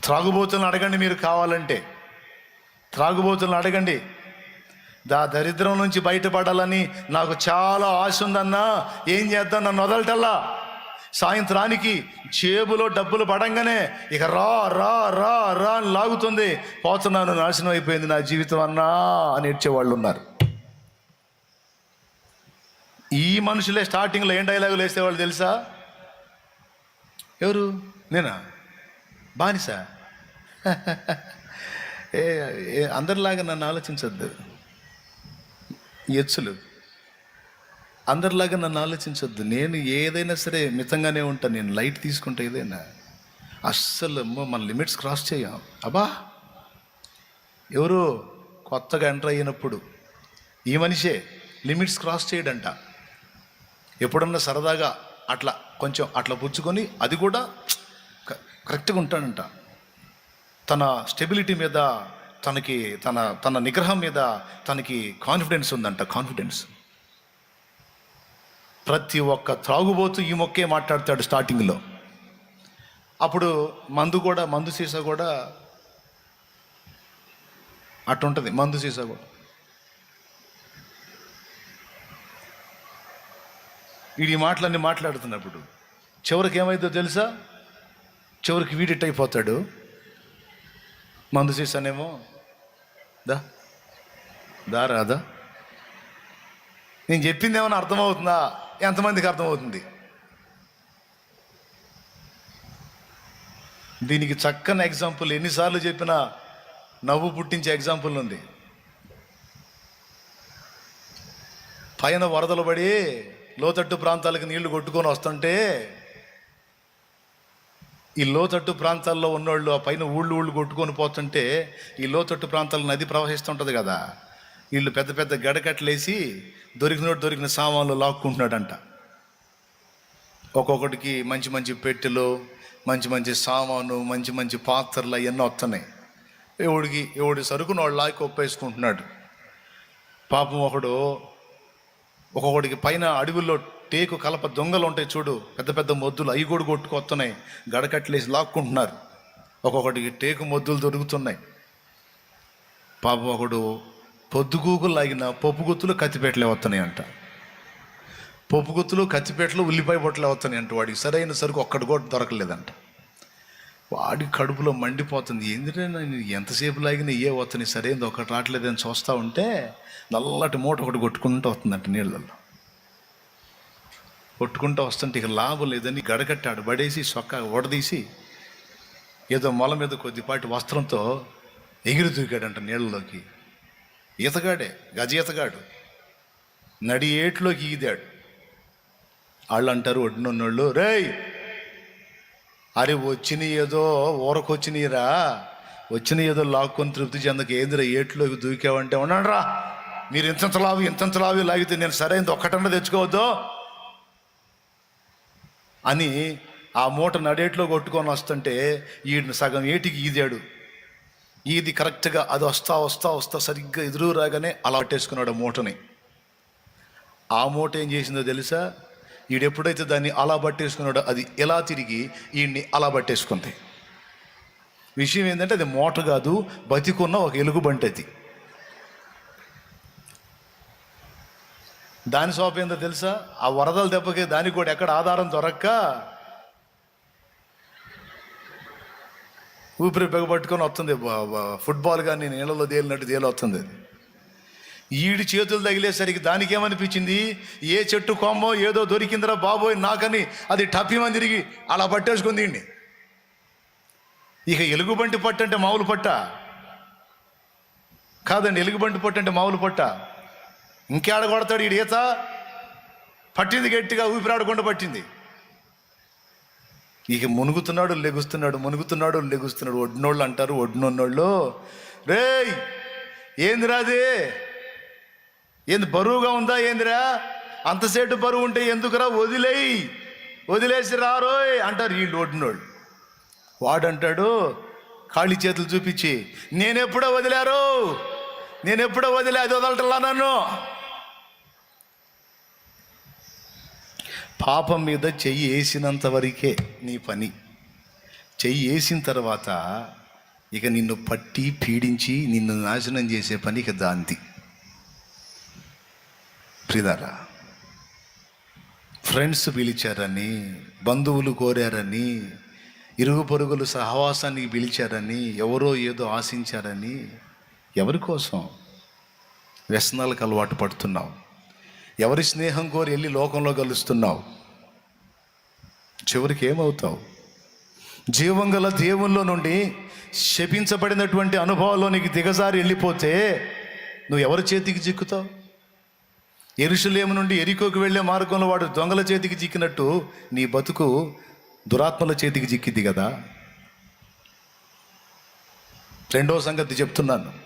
త్రాగుబోతులను అడగండి, మీరు కావాలంటే త్రాగుబోతులను అడగండి. దరిద్రం నుంచి బయటపడాలని నాకు చాలా ఆశ ఉందన్నా, ఏం చేద్దాం, నన్ను వదలటల్లా. సాయంత్రానికి జేబులో డబ్బులు పడంగానే ఇక రా రా రా రా అని లాగుతుంది. పోతున్నాను, నాశనం అయిపోయింది నా జీవితం అన్నా అని ఏడ్చేవాళ్ళు ఉన్నారు. ఈ మనుషులే స్టార్టింగ్లో ఏం డైలాగులు వేసేవాళ్ళు తెలుసా? ఎవరు? నేనా? బానిస. అందరిలాగా నన్ను ఆలోచించద్దు, ఎచ్చులు అందరిలాగా నన్ను ఆలోచించొద్దు. నేను ఏదైనా సరే మితంగానే ఉంటాను. నేను లైట్ తీసుకుంటా ఏదైనా. అస్సలు మన లిమిట్స్ క్రాస్ చేయం. అబ్బా, ఎవరు కొత్తగా ఎంటర్ అయినప్పుడు ఈ మనిషే లిమిట్స్ క్రాస్ చేయడంట. ఎప్పుడన్నా సరదాగా అట్లా కొంచెం అట్లా పుచ్చుకొని, అది కూడా కరెక్ట్గా ఉంటాడంట. తన స్టెబిలిటీ మీద, తనకి తన నిగ్రహం మీద తనకి కాన్ఫిడెన్స్ ఉందంట. కాన్ఫిడెన్స్. ప్రతి ఒక్క త్రాగుబోతు ఈ మొక్కే మాట్లాడతాడు స్టార్టింగ్లో. అప్పుడు మందు సీసా కూడా అట్టుంటుంది. మందు సీసా కూడా వీడి మాటలన్నీ మాట్లాడుతున్నప్పుడు చివరికి ఏమైందో తెలుసా? చివరికి వీడిట్ అయిపోతాడు. మందు సీసానేమో రాదా. నేను చెప్పింది ఏమైనా అర్థమవుతుందా? ఎంతమందికి అర్థమవుతుంది? దీనికి చక్కని ఎగ్జాంపుల్, ఎన్నిసార్లు చెప్పినా నవ్వు పుట్టించే ఎగ్జాంపుల్ ఉంది. పైన వరదలు పడి లోతట్టు ప్రాంతాలకు నీళ్లు కొట్టుకొని వస్తుంటే, ఈ లోతట్టు ప్రాంతాల్లో ఉన్నోళ్ళు ఆ పైన ఊళ్ళు కొట్టుకొని పోతుంటే, ఈ లోతట్టు ప్రాంతాల్లో నది ప్రవహిస్తుంటుంది కదా, వీళ్ళు పెద్ద పెద్ద గడకట్లేసి దొరికిన సామాన్లు లాక్కుంటున్నాడంట. ఒక్కొక్కటికి మంచి మంచి పెట్టెలు, మంచి మంచి సామాను, మంచి మంచి పాత్రలు అవన్నీ వస్తున్నాయి. ఎవడి సరుకును వాడు లాక్కి ఒప్పేసుకుంటున్నాడు. పాపం ఒక్కొక్కడికి పైన అడవుల్లో టేకు కలప దొంగలు ఉంటాయి చూడు, పెద్ద పెద్ద మొద్దులు, అవి కూడా కొట్టుకొస్తున్నాయి. గడకట్లేసి లాక్కుంటున్నారు. ఒక్కొక్కటికి టేకు మొద్దులు దొరుకుతున్నాయి. పాపం ఒకడు పొద్దుగూకులు లాగిన పప్పుగుత్తులు కత్తిపేటలే వస్తున్నాయంట. పప్పుగుత్తులు కత్తిపేటలు ఉల్లిపాయ బొట్టలే వస్తున్నాయంట. వాడికి సరైన సరుకు ఒక్కటి కూడా దొరకలేదంట. వాడి కడుపులో మండిపోతుంది. ఎందుకంటే నేను ఎంతసేపు లాగినా ఏ వస్తున్నాయి, సరైనది ఒకటి రావట్లేదని చూస్తూ ఉంటే నల్లటి మూట ఒకటి కొట్టుకుంటూ వస్తుందంట. నీళ్ళల్లో కొట్టుకుంటూ వస్తుంటే ఇక లాభం లేదని గడకట్టాడు పడేసి సొక్క ఓడదీసి ఏదో మొల మీద కొద్దిపాటి వస్త్రంతో ఎగిరి దూకాడంట నీళ్ళలోకి. ఈతగాడే, గజ ఈతగాడు, నడి ఏట్లోకి ఈదాడు. వాళ్ళు అంటారు ఒడ్డునున్నోళ్ళు, రేయ్ అరే వచ్చినాయి ఏదో ఊరకొచ్చినాయిరా, వచ్చిన ఏదో లాక్కొని తృప్తి చెందక ఏందిరా ఏట్లోకి దూకావంటే, ఉన్నాడు రా మీరు ఇంతంత లావి లాగితే నేను సరైనది ఒక్కటన్నా తెచ్చుకోవద్దు అని ఆ మూట నడేట్లో కొట్టుకొని వస్తుంటే ఈయన సగం ఏటికి ఈదాడు. ఇది కరెక్ట్గా అది వస్తా సరిగ్గా ఎదురు రాగానే అలా పట్టేసుకున్నాడు ఆ మూటని. ఆ మూట ఏం చేసిందో తెలుసా? ఈడెప్పుడైతే దాన్ని అలా పట్టేసుకున్నాడో అది ఎలా తిరిగి ఈయన్ని అలా పట్టేసుకుంది. విషయం ఏంటంటే అది మూట కాదు, బతికున్న ఒక ఎలుగుబంటి. అది దాని సోప ఏందో తెలుసా? ఆ వరదల దెబ్బకి దానికి కూడా ఎక్కడ ఆధారం దొరక్క ఊపిరి బిగబట్టుకొని వస్తుంది. ఫుట్బాల్ కానీ నీళ్ళలో తేలినట్టు వస్తుంది. ఈడి చేతులు తగిలేసరికి దానికి ఏమనిపించింది? ఏ చెట్టు కొమ్మో ఏదో దొరికిందిరా బాబోయ్ నాకని అది టప్పిమని తిరిగి అలా పట్టేసుకుంది ఈయన్ని. ఇక ఎలుగుబంటి పట్టు అంటే మామూలు పట్ట కాదండి. ఎలుగుబంటి పట్టు అంటే మామూలు పట్ట. ఇంకేడ కొడతాడు ఈడు ఈత? పట్టింది గట్టిగా, ఊపిరాడకుండా పట్టింది. ఇక మునుగుతున్నాడు లెగుస్తున్నాడు. ఒడ్డునోళ్ళు అంటారు, ఒడ్డునున్నోళ్ళు, రేయ్ ఏందిరా అది, ఏంది బరువుగా ఉందా ఏందిరా, అంతసేటు బరువు ఉంటే ఎందుకురా, వదిలేసి రారోయ్ అంటారు వీళ్ళు ఒడ్డునోళ్ళు. వాడంటాడు ఖాళీ చేతులు చూపించి, నేనెప్పుడో వదిలే, అది వదలటలా నన్ను. పాపం మీద చెయ్యి వేసినంత వరకే నీ పని. చెయ్యి వేసిన తర్వాత ఇక నిన్ను పట్టి పీడించి నిన్ను నాశనం చేసే పని ఇక దాంతి. ప్రియులారా, ఫ్రెండ్స్ పిలిచారని, బంధువులు కోరారని, ఇరుగు పొరుగులు సహవాసానికి పిలిచారని, ఎవరో ఏదో ఆశించారని, ఎవరి కోసం వ్యసనాలకు అలవాటు పడుతున్నావు? ఎవరి స్నేహం కోరి వెళ్ళి లోకంలో కలుస్తున్నావు? చివరికి ఏమవుతావు? జీవం గల దేవుల్లో నుండి శపించబడినటువంటి అనుభవంలోనికి దిగజారి వెళ్ళిపోతే నువ్వు ఎవరి చేతికి చిక్కుతావు? యెరూషలేము నుండి యెరికోకు వెళ్ళే మార్గంలో వాడు దొంగల చేతికి చిక్కినట్టు నీ బతుకు దురాత్మల చేతికి చిక్కింది కదా. రెండో సంగతి చెప్తున్నాను.